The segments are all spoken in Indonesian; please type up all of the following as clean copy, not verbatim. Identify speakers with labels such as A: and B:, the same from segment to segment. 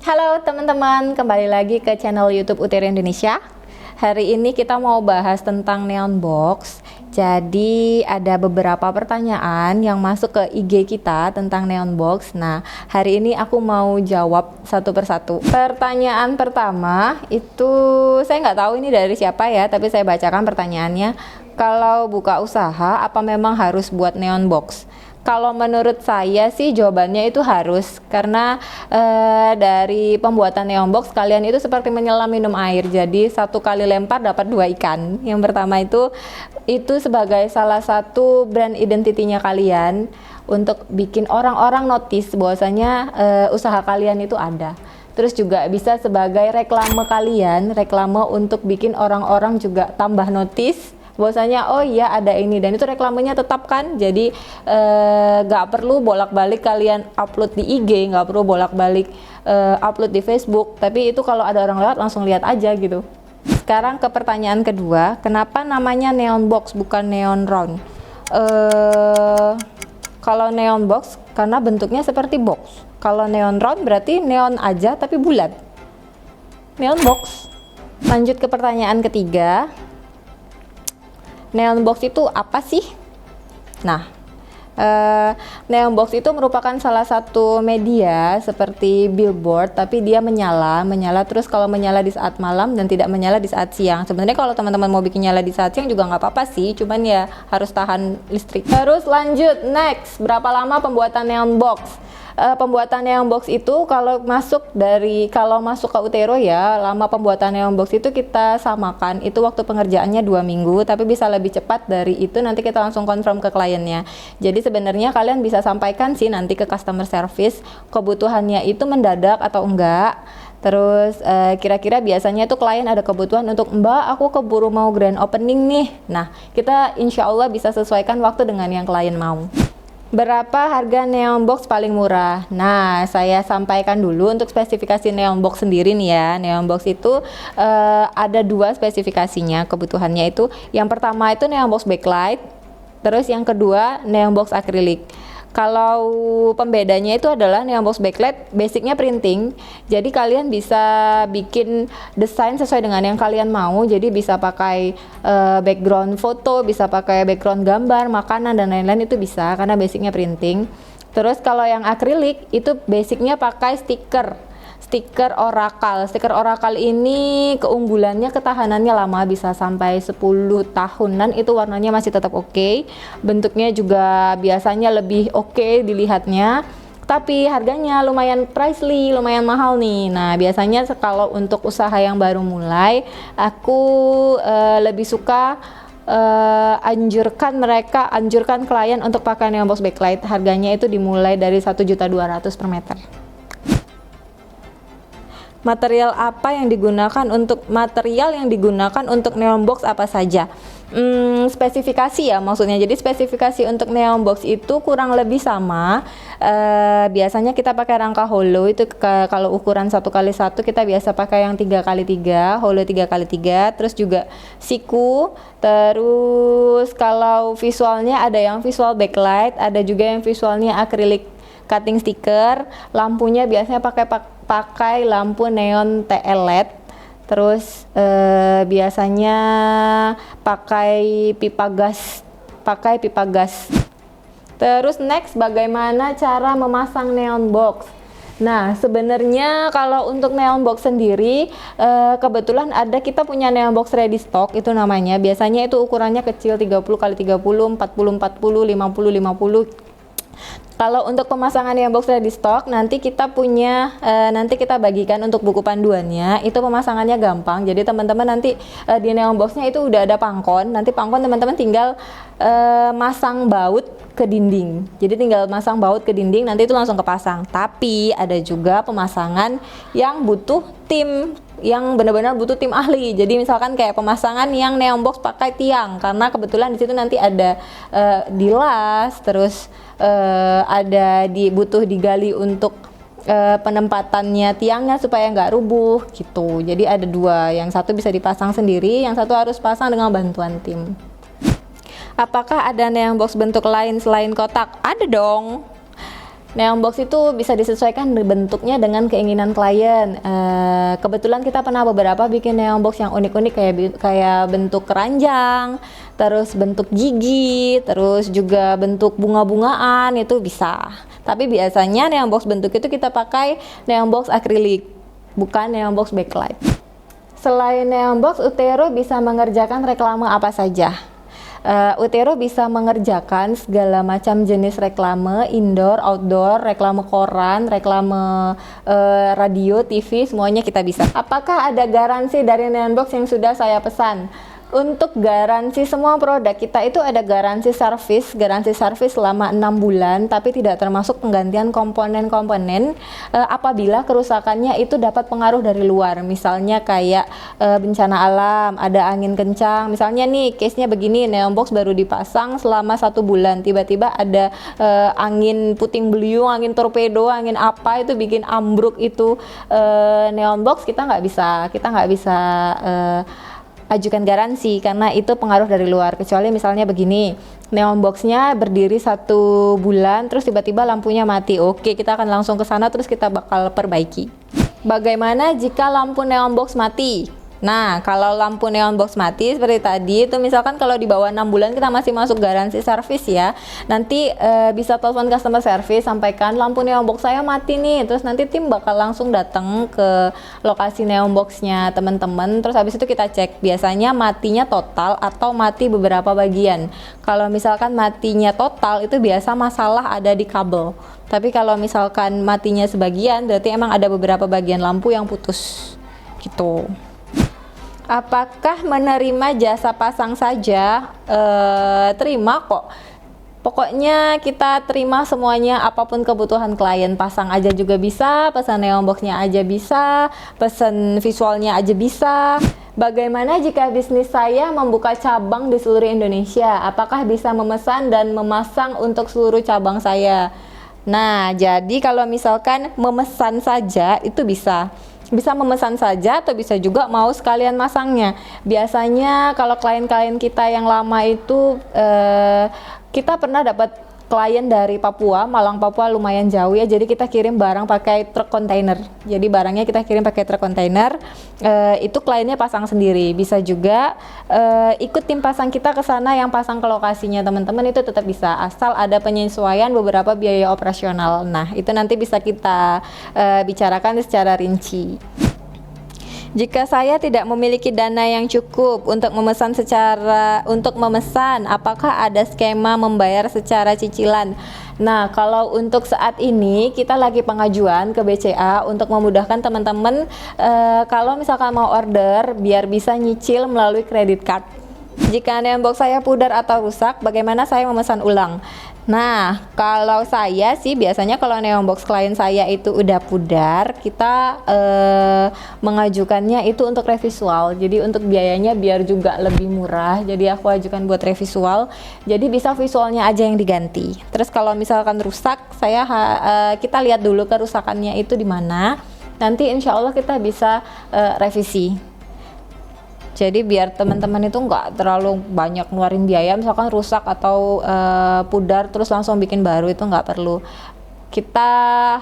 A: Halo teman-teman, kembali lagi ke channel YouTube Uteri Indonesia. Hari ini kita mau bahas tentang neon box. Jadi ada beberapa pertanyaan yang masuk ke IG kita tentang neon box. Nah, hari ini aku mau jawab satu persatu. Pertanyaan pertama itu saya nggak tahu ini dari siapa ya, tapi saya bacakan pertanyaannya. Kalau buka usaha, apa memang harus buat neon box? Kalau menurut saya sih jawabannya itu harus, karena dari pembuatan neon box kalian itu seperti menyelam minum air. Jadi satu kali lempar dapat dua ikan. Yang pertama itu sebagai salah satu brand identitinya kalian untuk bikin orang-orang notice bahwasanya usaha kalian itu ada. Terus juga bisa sebagai reklame kalian, reklame untuk bikin orang-orang juga tambah notice bahwasanya oh iya ada ini, dan itu reklamenya tetap kan. Jadi nggak perlu bolak-balik kalian upload di IG, nggak perlu bolak-balik upload di Facebook, tapi itu kalau ada orang lewat langsung lihat aja gitu. Sekarang ke pertanyaan kedua, kenapa namanya neon box bukan neon round? Kalau neon box karena bentuknya seperti box. Kalau neon round berarti neon aja tapi bulat, neon box. Lanjut ke pertanyaan ketiga, neon box itu apa sih? Nah, neon box itu merupakan salah satu media seperti billboard, tapi dia menyala terus kalau menyala di saat malam dan tidak menyala di saat siang. Sebenarnya kalau teman-teman mau bikin nyala di saat siang juga nggak apa-apa sih, cuman ya harus tahan listrik. Terus lanjut, next, berapa lama pembuatan neon box? Pembuatan neon box itu kalau masuk ke Utero ya, lama pembuatan neon box itu kita samakan itu waktu pengerjaannya 2 minggu, tapi bisa lebih cepat dari itu, nanti kita langsung confirm ke kliennya. Jadi sebenarnya kalian bisa sampaikan sih nanti ke customer service kebutuhannya itu mendadak atau enggak. Terus kira-kira biasanya tuh klien ada kebutuhan untuk Mbak aku keburu mau grand opening nih. Nah, kita insya Allah bisa sesuaikan waktu dengan yang klien mau. Berapa harga neon box paling murah? Nah, saya sampaikan dulu untuk spesifikasi neon box sendiri nih ya. Neon box itu ada 2 spesifikasinya, kebutuhannya itu. Yang pertama itu neon box backlight, terus yang kedua neon box akrilik. Kalau pembedanya itu adalah neon box backlight basicnya printing, jadi kalian bisa bikin desain sesuai dengan yang kalian mau. Jadi bisa pakai background foto, bisa pakai background gambar, makanan dan lain-lain, itu bisa karena basicnya printing. Terus kalau yang akrilik itu basicnya pakai stiker Oracle. Stiker Oracle ini keunggulannya ketahanannya lama, bisa sampai 10 tahunan, itu warnanya masih tetap oke. Bentuknya juga biasanya lebih oke dilihatnya. Tapi harganya lumayan pricey, lumayan mahal nih. Nah, biasanya kalau untuk usaha yang baru mulai, aku lebih suka anjurkan klien untuk pakai neon box backlight. Harganya itu dimulai dari 1.200.000 per meter. Material yang digunakan untuk neon box apa saja? Spesifikasi ya maksudnya. Jadi spesifikasi untuk neon box itu kurang lebih sama. Biasanya kita pakai rangka hollow itu kalau ukuran 1x1 kita biasa pakai yang 3x3, hollow 3x3. Terus juga siku. Terus kalau visualnya ada yang visual backlight, ada juga yang visualnya acrylic cutting sticker. Lampunya biasanya pakai lampu neon TL LED. Terus biasanya pakai pipa gas. Terus next, bagaimana cara memasang neon box? Nah, sebenarnya kalau untuk neon box sendiri kebetulan kita punya neon box ready stock itu namanya. Biasanya itu ukurannya kecil 30x30, 40x40, 50x50. Kalau untuk pemasangan neon box ready stock nanti kita bagikan untuk buku panduannya. Itu pemasangannya gampang. Jadi teman-teman nanti di neon boxnya itu udah ada pangkon. Nanti pangkon teman-teman tinggal masang baut ke dinding. Jadi tinggal masang baut ke dinding, nanti itu langsung kepasang. Tapi ada juga pemasangan yang butuh tim, yang benar-benar butuh tim ahli. Jadi misalkan kayak pemasangan yang neon box pakai tiang, karena kebetulan di situ nanti ada dilas, terus butuh digali untuk penempatannya tiangnya supaya nggak rubuh gitu. Jadi ada 2, yang satu bisa dipasang sendiri, yang satu harus pasang dengan bantuan tim. Apakah ada neon box bentuk lain selain kotak? Ada dong. Neon box itu bisa disesuaikan bentuknya dengan keinginan klien. Kebetulan kita pernah beberapa bikin neon box yang unik-unik kayak bentuk keranjang, terus bentuk gigi, terus juga bentuk bunga-bungaan, itu bisa. Tapi biasanya neon box bentuk itu kita pakai neon box akrilik, bukan neon box backlight. Selain neon box, Utero bisa mengerjakan reklame apa saja. Utero bisa mengerjakan segala macam jenis reklame, indoor, outdoor, reklame koran, reklame radio, TV, semuanya kita bisa. Apakah ada garansi dari neon box yang sudah saya pesan? Untuk garansi semua produk kita itu ada garansi servis selama 6 bulan, tapi tidak termasuk penggantian komponen-komponen apabila kerusakannya itu dapat pengaruh dari luar, misalnya kayak bencana alam, ada angin kencang, misalnya nih case-nya begini, neon box baru dipasang selama 1 bulan, tiba-tiba ada angin puting beliung, angin torpedo, angin apa itu bikin ambruk itu neon box, kita nggak bisa ajukan garansi karena itu pengaruh dari luar. Kecuali misalnya begini, neon boxnya berdiri 1 bulan terus tiba-tiba lampunya mati, oke, kita akan langsung ke sana terus kita bakal perbaiki. Bagaimana jika lampu neon box mati? Nah, kalau lampu neon box mati seperti tadi itu, misalkan kalau di bawah 6 bulan kita masih masuk garansi servis ya, nanti bisa telepon customer service, sampaikan lampu neon box saya mati nih, terus nanti tim bakal langsung datang ke lokasi neon boxnya teman-teman, terus habis itu kita cek biasanya matinya total atau mati beberapa bagian. Kalau misalkan matinya total itu biasa masalah ada di kabel, tapi kalau misalkan matinya sebagian berarti emang ada beberapa bagian lampu yang putus gitu. Apakah menerima jasa pasang saja? Terima kok. Pokoknya kita terima semuanya, apapun kebutuhan klien. Pasang aja juga bisa, pesan neon boxnya aja bisa, pesan visualnya aja bisa. Bagaimana jika bisnis saya membuka cabang di seluruh Indonesia? Apakah bisa memesan dan memasang untuk seluruh cabang saya? Nah, jadi kalau misalkan memesan saja itu bisa memesan saja atau bisa juga mau sekalian masangnya. Biasanya kalau klien-klien kita yang lama itu kita pernah dapat klien dari Papua, Malang Papua lumayan jauh ya, jadi kita kirim barang pakai truk kontainer. Jadi barangnya kita kirim pakai truk kontainer, itu kliennya pasang sendiri. Bisa juga ikut tim pasang kita ke sana yang pasang ke lokasinya teman-teman, itu tetap bisa, asal ada penyesuaian beberapa biaya operasional. Nah, itu nanti bisa kita bicarakan secara rinci. Jika saya tidak memiliki dana yang cukup untuk memesan apakah ada skema membayar secara cicilan? Nah, kalau untuk saat ini kita lagi pengajuan ke BCA untuk memudahkan teman-teman kalau misalkan mau order biar bisa nyicil melalui kredit card. Jika neon box saya pudar atau rusak, bagaimana saya memesan ulang? Nah, kalau saya sih biasanya kalau neon box klien saya itu udah pudar, kita mengajukannya itu untuk revisual. Jadi untuk biayanya biar juga lebih murah, jadi aku ajukan buat revisual. Jadi bisa visualnya aja yang diganti. Terus kalau misalkan rusak, kita lihat dulu kerusakannya itu di mana. Nanti insya Allah kita bisa revisi. Jadi biar teman-teman itu nggak terlalu banyak ngeluarin biaya, misalkan rusak atau pudar terus langsung bikin baru, itu nggak perlu. Kita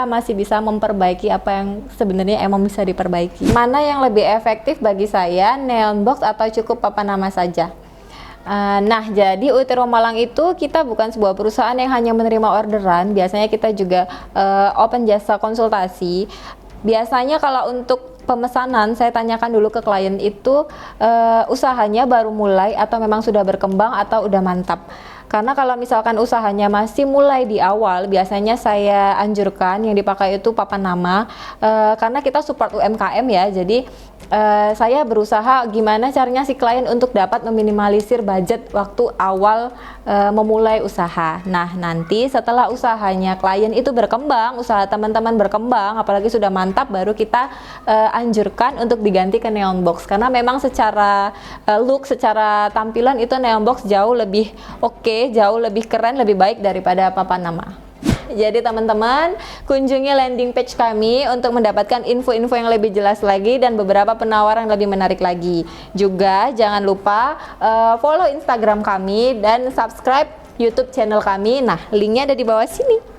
A: masih bisa memperbaiki apa yang sebenarnya emang bisa diperbaiki. Mana yang lebih efektif bagi saya, neon box atau cukup papan nama saja? Nah, jadi Utero Malang itu kita bukan sebuah perusahaan yang hanya menerima orderan, biasanya kita juga open jasa konsultasi. Biasanya kalau untuk pemesanan saya tanyakan dulu ke klien itu usahanya baru mulai atau memang sudah berkembang atau udah mantap. Karena kalau misalkan usahanya masih mulai di awal, biasanya saya anjurkan yang dipakai itu papan nama, karena kita support UMKM ya, jadi saya berusaha gimana caranya si klien untuk dapat meminimalisir budget waktu awal memulai usaha. Nah, nanti setelah usahanya klien itu berkembang, usaha teman-teman berkembang, apalagi sudah mantap, baru kita anjurkan untuk diganti ke neon box, karena memang secara look, secara tampilan itu neon box jauh lebih oke, jauh lebih keren, lebih baik daripada papan nama. Jadi teman-teman, kunjungi landing page kami untuk mendapatkan info-info yang lebih jelas lagi dan beberapa penawaran yang lebih menarik lagi. Juga jangan lupa follow Instagram kami dan subscribe YouTube channel kami. Nah, linknya ada di bawah sini.